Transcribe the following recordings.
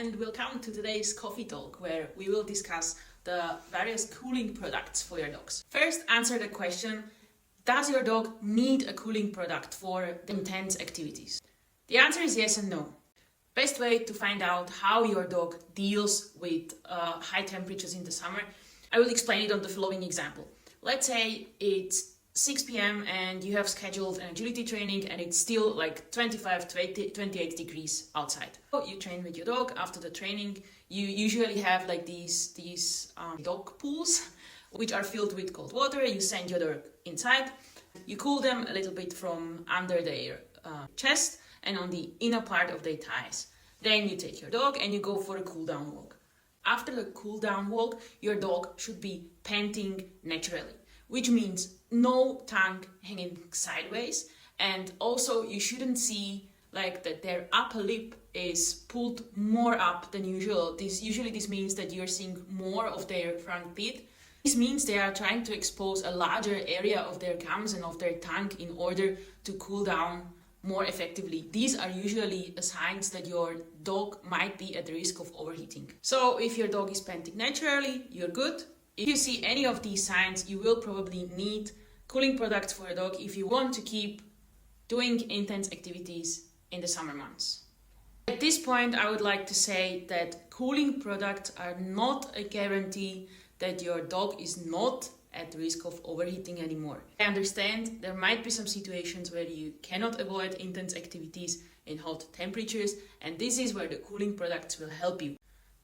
and welcome to today's Coffee Talk, where we will discuss the various cooling products for your dogs. First, answer the question, does your dog need a cooling product for intense activities? The answer is yes and no. Best way to find out how your dog deals with high temperatures in the summer, I will explain it on the following example. Let's say it's 6 p.m. and you have scheduled an agility training and it's still like 28 degrees outside. So you train with your dog. After the training, you usually have like these dog pools, which are filled with cold water. You send your dog inside. You cool them a little bit from under their chest and on the inner part of their thighs. Then you take your dog and you go for a cool down walk. After the cool down walk, your dog should be panting naturally, which means no tongue hanging sideways, and also you shouldn't see like that their upper lip is pulled more up than usual. This means that you're seeing more of their front teeth. This means they are trying to expose a larger area of their gums and of their tongue in order to cool down more effectively. These are usually signs that your dog might be at the risk of overheating. So if your dog is panting naturally, you're good. If you see any of these signs, you will probably need cooling products for your dog if you want to keep doing intense activities in the summer months. At this point, I would like to say that cooling products are not a guarantee that your dog is not at risk of overheating anymore. I understand there might be some situations where you cannot avoid intense activities in hot temperatures, and this is where the cooling products will help you.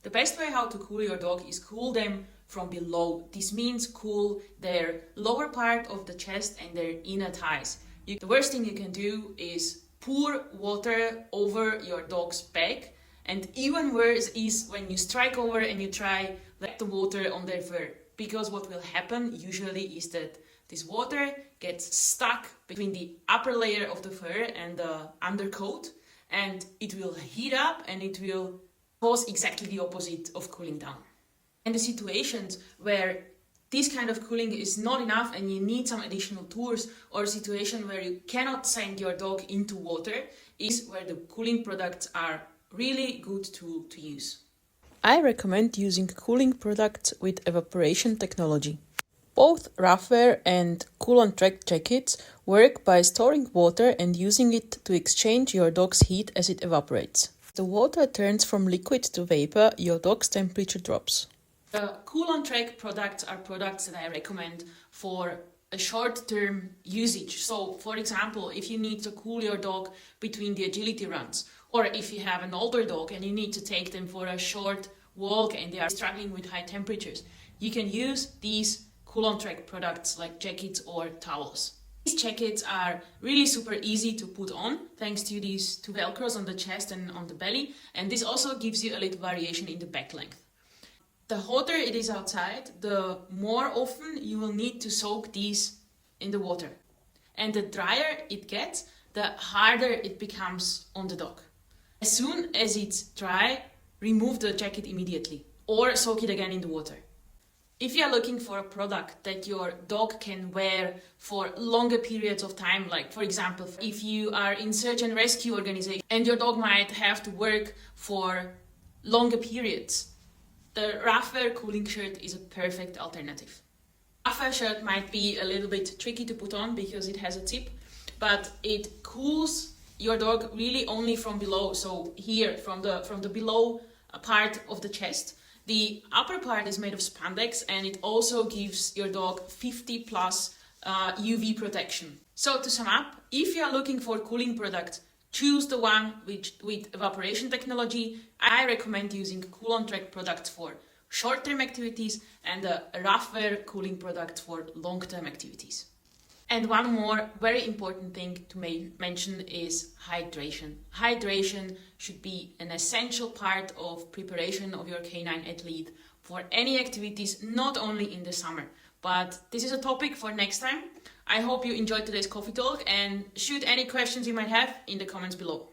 The best way how to cool your dog is cool them from below. This means cool their lower part of the chest and their inner thighs. The worst thing you can do is pour water over your dog's back, and even worse is when you strike over and you try let the water on their fur, because what will happen usually is that this water gets stuck between the upper layer of the fur and the undercoat, and it will heat up and it will cause exactly the opposite of cooling down. And the situations where this kind of cooling is not enough and you need some additional tools, or a situation where you cannot send your dog into water, is where the cooling products are really good tool to use. I recommend using cooling products with evaporation technology. Both Ruffwear and 𝗁cie𝗱𝗆 jackets work by storing water and using it to exchange your dog's heat as it evaporates. The water turns from liquid to vapor, your dog's temperature drops. The 𝗁cie𝗱𝗆 products are products that I recommend for a short-term usage. So, for example, if you need to cool your dog between the agility runs, or if you have an older dog and you need to take them for a short walk and they are struggling with high temperatures, you can use these 𝗁cie𝗱𝗆 products like jackets or towels. These jackets are really super easy to put on thanks to these two velcros on the chest and on the belly, and this also gives you a little variation in the back length. The hotter it is outside, the more often you will need to soak these in the water. And the drier it gets, the harder it becomes on the dog. As soon as it's dry, remove the jacket immediately or soak it again in the water. If you are looking for a product that your dog can wear for longer periods of time, like for example, if you are in search and rescue organization and your dog might have to work for longer periods, the Ruffwear cooling shirt is a perfect alternative. Ruffwear shirt might be a little bit tricky to put on because it has a tip, but it cools your dog really only from below. So here, from the below part of the chest. The upper part is made of spandex, and it also gives your dog 50 plus UV protection. So to sum up, if you are looking for cooling products, choose the one with evaporation technology. I recommend using 𝗁cie𝗱𝗆 products for short-term activities and the Ruffwear cooling product for long-term activities. And one more very important thing to mention is hydration. Hydration should be an essential part of preparation of your canine athlete for any activities, not only in the summer. But this is a topic for next time. I hope you enjoyed today's Coffee Talk and shoot any questions you might have in the comments below.